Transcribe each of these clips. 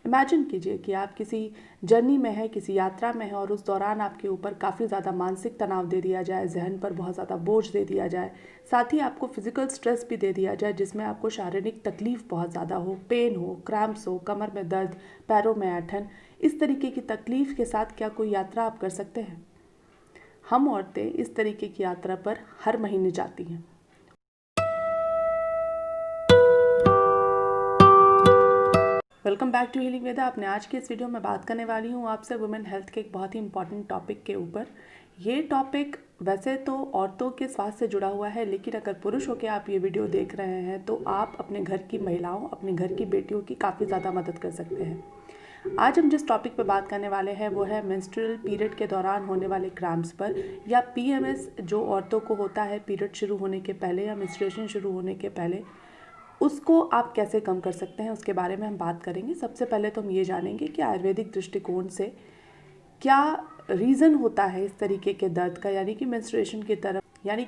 Imagine कीजिए कि आप किसी जर्नी में हैं, किसी यात्रा में हैं और उस दौरान आपके ऊपर काफ़ी ज़्यादा मानसिक तनाव दे दिया जाए, जहन पर बहुत ज़्यादा बोझ दे दिया जाए, साथ ही आपको फिजिकल स्ट्रेस भी दे दिया जाए जिसमें आपको शारीरिक तकलीफ बहुत ज़्यादा हो, पेन हो, क्रैम्प्स हो, कमर में दर्द, पैरों में ऐंठन। इस तरीके की तकलीफ के साथ क्या कोई यात्रा आप कर सकते हैं? हम औरतें इस तरीके की यात्रा पर हर महीने जाती हैं। वेलकम बैक टू हीलिंग वेदा। अपने आज के इस वीडियो में बात करने वाली हूँ आपसे वुमेन हेल्थ के एक बहुत ही इंपॉर्टेंट टॉपिक के ऊपर। ये टॉपिक वैसे तो औरतों के स्वास्थ्य से जुड़ा हुआ है, लेकिन अगर पुरुष होकर आप ये वीडियो देख रहे हैं तो आप अपने घर की महिलाओं, अपने घर की बेटियों की काफ़ी ज़्यादा मदद कर सकते हैं। आज हम जिस टॉपिक पर बात करने वाले हैं वो है मेंस्ट्रुअल पीरियड के दौरान होने वाले क्रैम्प्स पर, या पीएमएस जो औरतों को होता है पीरियड शुरू होने के पहले या मेंस्ट्रुएशन शुरू होने के पहले, उसको आप कैसे कम कर सकते हैं उसके बारे में हम बात करेंगे। सबसे पहले तो हम ये जानेंगे कि आयुर्वेदिक दृष्टिकोण से क्या रीज़न होता है इस तरीके के दर्द का, यानी कि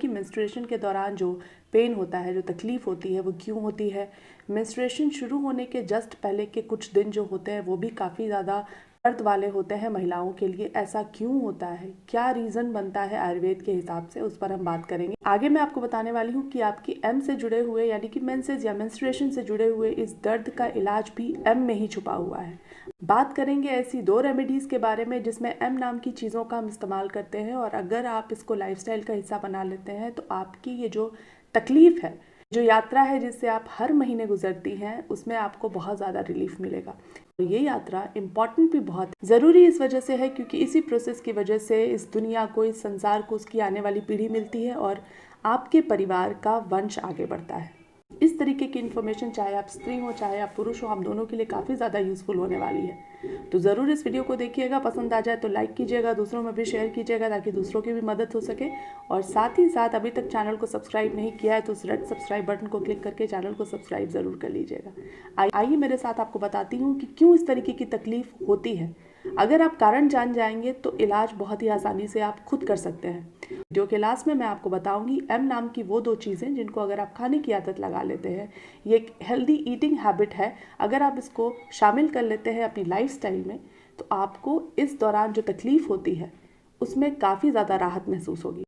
मेंस्ट्रुएशन के दौरान जो पेन होता है, जो तकलीफ़ होती है वो क्यों होती है। मेंस्ट्रुएशन शुरू होने के जस्ट पहले के कुछ दिन जो होते हैं वो भी काफ़ी ज़्यादा दर्द वाले होते हैं महिलाओं के लिए। ऐसा क्यों होता है, क्या रीज़न बनता है आयुर्वेद के हिसाब से, उस पर हम बात करेंगे। आगे मैं आपको बताने वाली हूँ कि आपकी एम से जुड़े हुए यानी कि मेंसेस या मेंस्ट्रुएशन से जुड़े हुए इस दर्द का इलाज भी एम में ही छुपा हुआ है। बात करेंगे ऐसी 2 रेमेडीज़ के बारे में जिसमें एम नाम की चीज़ों का हम इस्तेमाल करते हैं, और अगर आप इसको लाइफस्टाइल का हिस्सा बना लेते हैं तो आपकी ये जो तकलीफ़ है, जो यात्रा है जिससे आप हर महीने गुजरती हैं, उसमें आपको बहुत ज़्यादा रिलीफ मिलेगा। तो ये यात्रा इम्पॉर्टेंट भी बहुत ज़रूरी इस वजह से है क्योंकि इसी प्रोसेस की वजह से इस दुनिया को, इस संसार को उसकी आने वाली पीढ़ी मिलती है और आपके परिवार का वंश आगे बढ़ता है। इस तरीके की इन्फॉर्मेशन चाहे आप स्त्री हो चाहे आप पुरुष हो, हम दोनों के लिए काफ़ी ज़्यादा यूज़फुल होने वाली है। तो ज़रूर इस वीडियो को देखिएगा, पसंद आ जाए तो लाइक कीजिएगा, दूसरों में भी शेयर कीजिएगा ताकि दूसरों की भी मदद हो सके। और साथ ही साथ अभी तक चैनल को सब्सक्राइब नहीं किया है तो उस रेड सब्सक्राइब बटन को क्लिक करके चैनल को सब्सक्राइब ज़रूर कर लीजिएगा। आइए मेरे साथ आपको बताती हूँ कि क्यों इस तरीके की तकलीफ होती है। अगर आप कारण जान जाएंगे तो इलाज बहुत ही आसानी से आप खुद कर सकते हैं। वीडियो के लास्ट में मैं आपको बताऊंगी एम नाम की वो 2 चीज़ें जिनको अगर आप खाने की आदत लगा लेते हैं, ये एक हेल्दी ईटिंग हैबिट है, अगर आप इसको शामिल कर लेते हैं अपनी लाइफस्टाइल में तो आपको इस दौरान जो तकलीफ़ होती है उसमें काफ़ी ज़्यादा राहत महसूस होगी।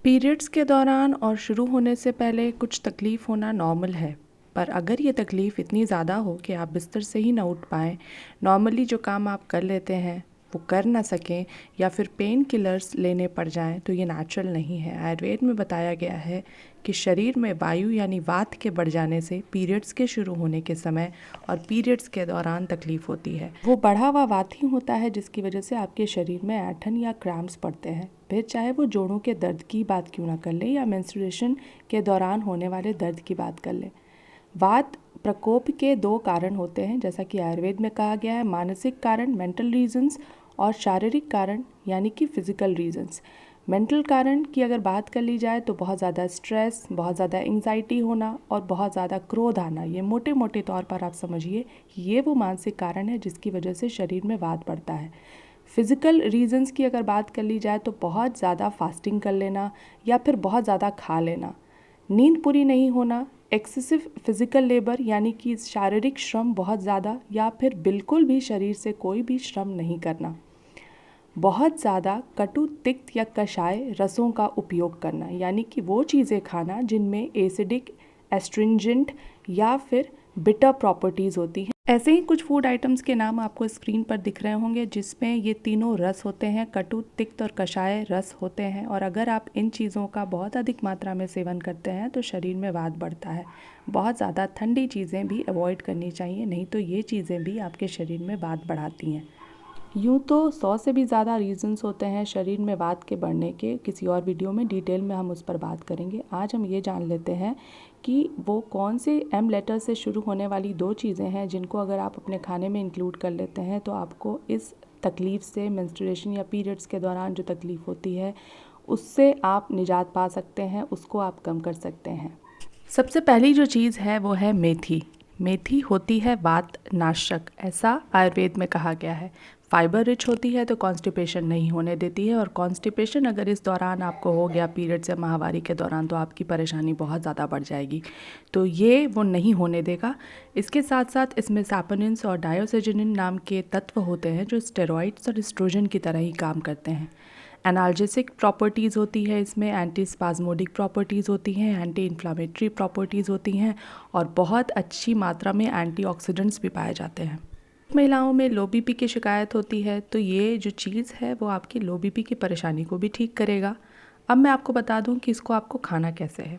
पीरियड्स के दौरान और शुरू होने से पहले कुछ तकलीफ़ होना नॉर्मल है, पर अगर ये तकलीफ़ इतनी ज़्यादा हो कि आप बिस्तर से ही ना उठ पाएँ, नॉर्मली जो काम आप कर लेते हैं वो कर ना सकें, या फिर पेन किलर्स लेने पड़ जाएं, तो ये नेचुरल नहीं है। आयुर्वेद में बताया गया है कि शरीर में वायु यानी वात के बढ़ जाने से पीरियड्स के शुरू होने के समय और पीरियड्स के दौरान तकलीफ़ होती है। वो बढ़ा हुआ वात ही होता है जिसकी वजह से आपके शरीर में ऐंठन या क्रैम्प्स पड़ते हैं। फिर चाहे वो जोड़ों के दर्द की बात क्यों ना कर लें या मेंस्ट्रुएशन के दौरान होने वाले दर्द की बात कर लें। वात प्रकोप के 2 कारण होते हैं, जैसा कि आयुर्वेद में कहा गया है, मानसिक कारण मेंटल रीजंस और शारीरिक कारण यानी कि फिजिकल रीजंस। मेंटल कारण की अगर बात कर ली जाए तो बहुत ज़्यादा स्ट्रेस, बहुत ज़्यादा एंग्जाइटी होना और बहुत ज़्यादा क्रोध आना, ये मोटे मोटे तौर पर आप समझिए कि ये वो मानसिक कारण है जिसकी वजह से शरीर में वात बढ़ता है। फिज़िकल रीजंस की अगर बात कर ली जाए तो बहुत ज़्यादा फास्टिंग कर लेना या फिर बहुत ज़्यादा खा लेना, नींद पूरी नहीं होना, एक्सेसिव फिजिकल लेबर यानी कि शारीरिक श्रम बहुत ज़्यादा या फिर बिल्कुल भी शरीर से कोई भी श्रम नहीं करना, बहुत ज़्यादा कटु, तिक्त या कषाय रसों का उपयोग करना, यानी कि वो चीज़ें खाना जिनमें एसिडिक, एस्ट्रिंजेंट या फिर बिटर प्रॉपर्टीज़ होती हैं। ऐसे ही कुछ फूड आइटम्स के नाम आपको स्क्रीन पर दिख रहे होंगे जिसमें ये तीनों रस होते हैं, कटु, तिक्त और कषाय रस होते हैं, और अगर आप इन चीज़ों का बहुत अधिक मात्रा में सेवन करते हैं तो शरीर में वात बढ़ता है। बहुत ज़्यादा ठंडी चीज़ें भी अवॉइड करनी चाहिए, नहीं तो ये चीज़ें भी आपके शरीर में वात बढ़ाती हैं। यूँ तो 100 से भी ज़्यादा रीज़न्स होते हैं शरीर में वात के बढ़ने के, किसी और वीडियो में डिटेल में हम उस पर बात करेंगे। आज हम ये जान लेते हैं कि वो कौन से एम लेटर से शुरू होने वाली 2 चीज़ें हैं जिनको अगर आप अपने खाने में इंक्लूड कर लेते हैं तो आपको इस तकलीफ़ से, मेंस्ट्रुएशन या पीरियड्स के दौरान जो तकलीफ़ होती है उससे आप निजात पा सकते हैं, उसको आप कम कर सकते हैं। सबसे पहली जो चीज़ है वो है मेथी। मेथी होती है वात नाशक, ऐसा आयुर्वेद में कहा गया है। फाइबर रिच होती है तो कॉन्स्टिपेशन नहीं होने देती है, और कॉन्स्टिपेशन अगर इस दौरान आपको हो गया पीरियड्स या माहवारी के दौरान तो आपकी परेशानी बहुत ज़्यादा बढ़ जाएगी, तो ये वो नहीं होने देगा। इसके साथ साथ इसमें सैपोनिन्स और डायोसिजिनिन नाम के तत्व होते हैं जो स्टेरॉइड्स और एस्ट्रोजन की तरह ही काम करते हैं। एनाल्जेसिक प्रॉपर्टीज़ होती है इसमें, एंटी स्पाज्मोडिक प्रॉपर्टीज़ होती हैं, एंटी इन्फ्लामेटरी प्रॉपर्टीज़ होती हैं, और बहुत अच्छी मात्रा में एंटीऑक्सीडेंट्स भी पाए जाते हैं। महिलाओं में लो बीपी की शिकायत होती है तो ये जो चीज़ है वो आपकी लो बीपी की परेशानी को भी ठीक करेगा। अब मैं आपको बता दूं कि इसको आपको खाना कैसे है।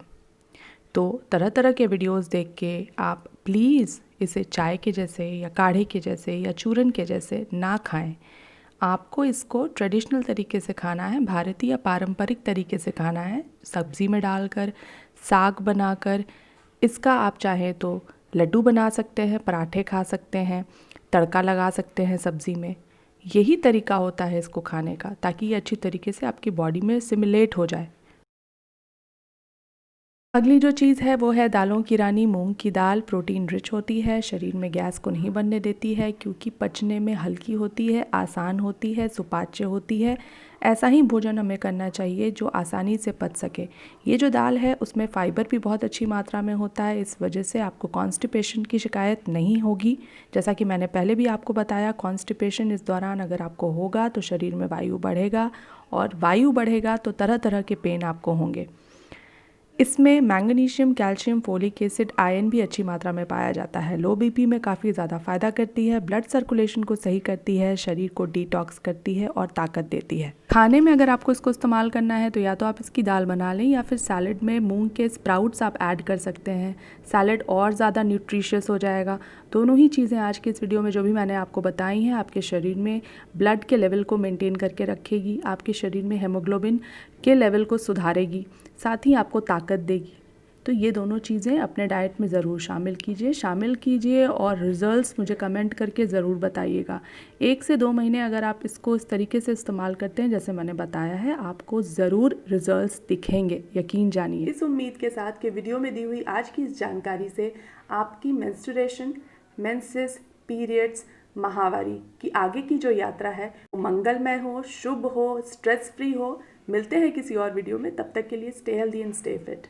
तो तरह तरह के वीडियोस देख के आप प्लीज़ इसे चाय के जैसे या काढ़े के जैसे या चूरन के जैसे ना खाएं। आपको इसको ट्रेडिशनल तरीके से खाना है, भारतीय या पारंपरिक तरीके से खाना है, सब्ज़ी में डालकर, साग बनाकर। इसका आप चाहें तो लड्डू बना सकते हैं, पराठे खा सकते हैं, तड़का लगा सकते हैं सब्ज़ी में। यही तरीका होता है इसको खाने का, ताकि ये अच्छी तरीके से आपकी बॉडी में सिमुलेट हो जाए। अगली जो चीज़ है वो है दालों की रानी मूंग की दाल। प्रोटीन रिच होती है, शरीर में गैस को नहीं बनने देती है क्योंकि पचने में हल्की होती है, आसान होती है, सुपाच्य होती है। ऐसा ही भोजन हमें करना चाहिए जो आसानी से पच सके। ये जो दाल है उसमें फ़ाइबर भी बहुत अच्छी मात्रा में होता है, इस वजह से आपको कॉन्स्टिपेशन की शिकायत नहीं होगी। जैसा कि मैंने पहले भी आपको बताया, कॉन्स्टिपेशन इस दौरान अगर आपको होगा तो शरीर में वायु बढ़ेगा, और वायु बढ़ेगा तो तरह तरह के पेन आपको होंगे। इसमें मैंगनीशियम, कैल्शियम, फोलिक एसिड, आयरन भी अच्छी मात्रा में पाया जाता है। लो बीपी में काफ़ी ज़्यादा फ़ायदा करती है, ब्लड सर्कुलेशन को सही करती है, शरीर को डिटॉक्स करती है और ताकत देती है। खाने में अगर आपको इसको इस्तेमाल करना है तो या तो आप इसकी दाल बना लें या फिर सैलड में मूंग के स्प्राउट्स आप ऐड कर सकते हैं। सैलड और ज़्यादा न्यूट्रिशियस हो जाएगा। दोनों ही चीज़ें आज की इस वीडियो में जो भी मैंने आपको बताई हैं आपके शरीर में ब्लड के लेवल को मेंटेन करके रखेगी, आपके शरीर में हेमोग्लोबिन के लेवल को सुधारेगी, साथ ही आपको ताकत देगी। तो ये दोनों चीज़ें अपने डाइट में ज़रूर शामिल कीजिए और रिज़ल्ट्स मुझे कमेंट करके ज़रूर बताइएगा। 1 से 2 महीने अगर आप इसको इस तरीके से इस्तेमाल करते हैं जैसे मैंने बताया है, आपको ज़रूर रिज़ल्ट्स दिखेंगे, यकीन जानिए। इस उम्मीद के साथ कि वीडियो में दी हुई आज की इस जानकारी से आपकी मेंस्ट्रुएशन, मेंसेस, पीरियड्स, माहवारी की आगे की जो यात्रा है वो मंगलमय हो, शुभ हो, स्ट्रेस फ्री हो। मिलते हैं किसी और वीडियो में, तब तक के लिए stay healthy and stay fit.